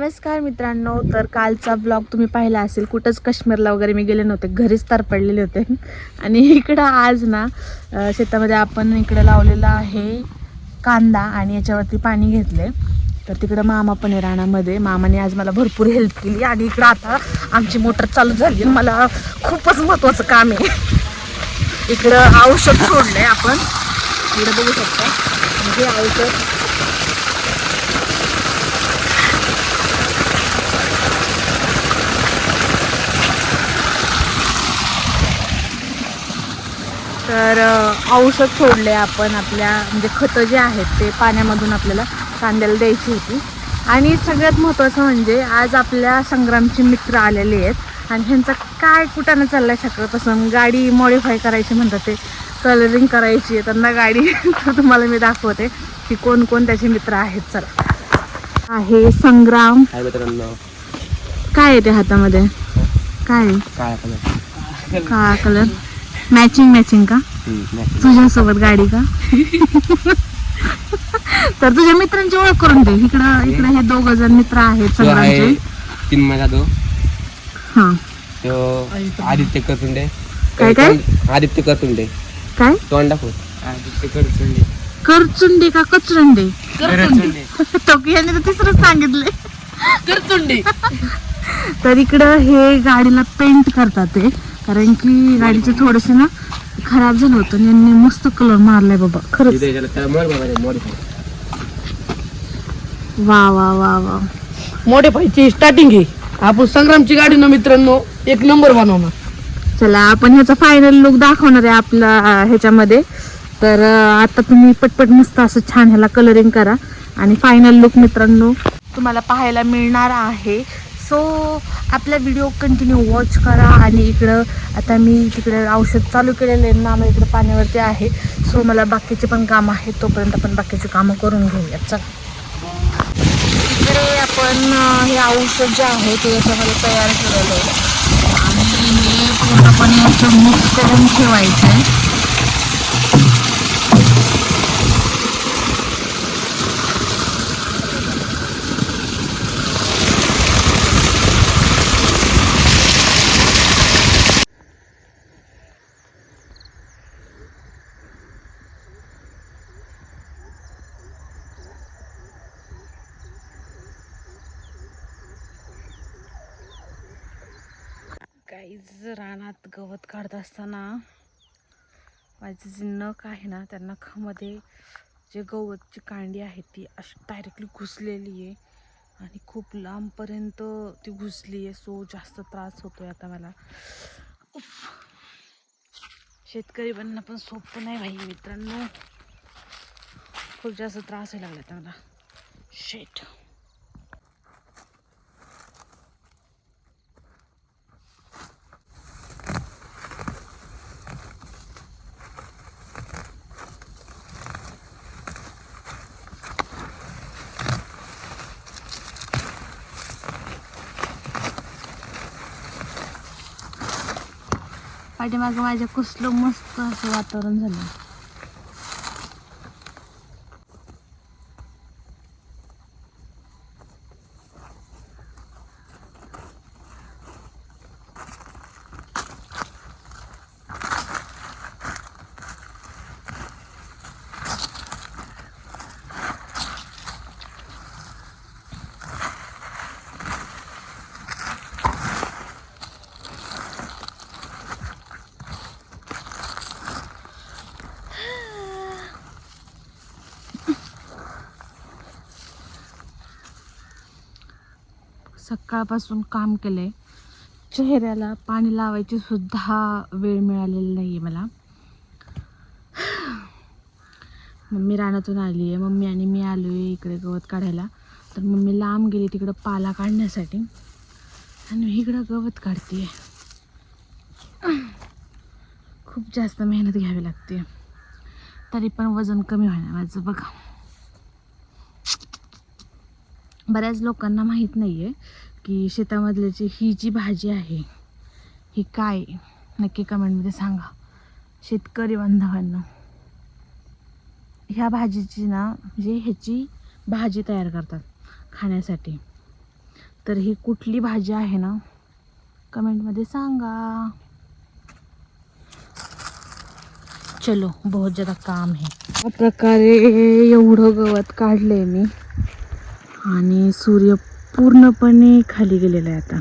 नमस्कार मित्रांनो, तर कालचा ब्लॉग तुम्ही पाहिला असेल. कुठंच काश्मीरला वगैरे मी गेले नव्हते, घरीच तर पडलेले होते. आणि इकडं आज ना शेतामध्ये आपण इकडं लावलेला आहे कांदा आणि याच्यावरती पाणी घेतले. तर तिकडं मामा पण आहे रानामध्ये. मामाने आज मला भरपूर हेल्प केली आणि इकडं आता आमची मोटर चालू झाली. मला खूपच महत्त्वाचं काम आहे. इकडं औषध सोडलंय आपण, इकडं बघू शकता. हे औषध तर औषध सोडले आपण आपल्या म्हणजे खतं जे आहेत ते पाण्यामधून आपल्याला कांद्याला द्यायची होती. आणि सगळ्यात महत्त्वाचं म्हणजे आज आपल्या संग्रामचे मित्र आलेले आहेत आणि ह्यांचं काय कुठानं चाललं आहे सकाळपासून. गाडी मॉडिफाय करायची म्हणतात, ते कलरिंग करायची आहे त्यांना गाडी. तर तुम्हाला मी दाखवते की कोण कोण त्याचे मित्र आहेत. चला, आहे संग्राम. काय आहे ते हातामध्ये? काय आहे? काळा कलर. मॅचिंग का तुझ्यासोबत गाडी का? तर तुझ्या मित्रांची ओळख करून दे. इकडे हे 2 जण मित्र आहेत संग्रामचे. चिन्मय जाधव, हा, आदित्य करतुंडे. काय आदित्य करतुंडे. काय तोंड दाखव. आदित्य करतुंडे. करचुंडे का कचरंडे? तो की यांनी तर तिसरंच सांगितले, करचुंडे. तर इकडं हे गाडीला पेंट करतात ते, कारण की गाडीचं थोडंसं ना खराब झालं होतं आणि यांनी मस्त कलर मारलाय बाबा खरंच. वा वा वा वा, मॉडिफायची स्टार्टिंग आहे. आपण संग्रामची गाडी ना मित्रांनो एक नंबर बनवणार. चला, आपण ह्याचा फायनल लुक दाखवणार आहे आपला ह्याच्यामध्ये. तर आता तुम्ही पटपट मस्त असं छान ह्याला कलरिंग करा आणि फायनल लुक मित्रांनो तुम्हाला पाहायला मिळणार आहे. सो आपला व्हिडिओ कंटिन्यू वॉच करा. आणि इकडं आता मी तिकडे औषध चालू केलेलं आहे, मामा इकडे पाण्यावरती आहे. सो मला बाकीचे पण कामं आहेत, तोपर्यंत आपण बाकीचे कामं करून घेऊयात. चला, इकडे आपण हे औषध जे आहे ते याच्यामध्ये तयार केलेलं आहे आणि हे पूर्णपणे असं मिक्स करून ठेवायचं आहे. गाईज, रानात गवत काढत असताना माझे जे नख आहे ना त्या नखामध्ये जे गवतची कांडी आहे ती अशी डायरेक्टली घुसलेली आहे आणि खूप लांबपर्यंत ती घुसली आहे. सो जास्त त्रास होतोय आता मला. शेतकरी बनणं पण सोपं नाही भाई मित्रांनो, खूप जास्त त्रास व्हायला लागला मला. शेट. पाठीमागं माझ्या कसलं मस्त असं वातावरण झालं. सकाळपासून काम केलंय, चेहऱ्याला पाणी लावायची सुद्धा वेळ मिळालेली नाही आहे मला. मम्मी रानातून आली आहे, मम्मी आणि मी आलो आहे इकडे गवत काढायला. तर मम्मी लांब गेली तिकडं पाला काढण्यासाठी आणि मी इकडं गवत काढते. खूप जास्त मेहनत घ्यावी लागते, तरी पण वजन कमी व्हायला माझं बघा. बऱ्याच लोकांना माहीत नाही आहे की शेतामधली ही जी भाजी आहे ही काय, नक्की कमेंटमध्ये सांगा शेतकरी बांधवांना. ह्या भाजीची ना म्हणजे ह्याची भाजी तयार करतात खाण्यासाठी. तर ही कुठली भाजी आहे ना, कमेंटमध्ये सांगा. चलो बहुत ज़्यादा काम है. अशा प्रकारे एवढं गवत काढलंय मी आणि सूर्य पूर्णपणे खाली गेलेला आहे आता.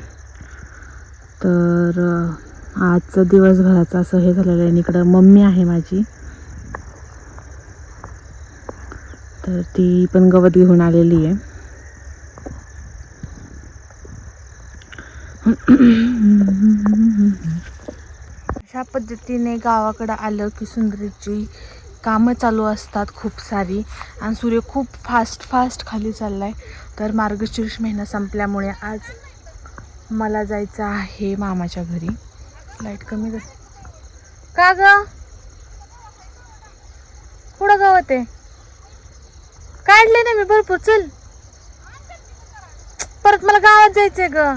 तर आजचं दिवसभराचं असं हे झालेलं आहे. इकडं मम्मी आहे माझी, तर ती पण गवत घेऊन आलेली आहे. अशा पद्धतीने गावाकडं आलं की सुंदरीची कामं चालू असतात खूप सारी, आणि सूर्य खूप फास्ट खाली चाललाय. तर मार्गशीर्ष महिना संपल्यामुळे आज मला जायचं आहे मामाच्या घरी. लाईट कमी झाली का ग? कुठं गवत आहे? काढले ना मी भरपूर. चल परत मला गावात जायचंय ग.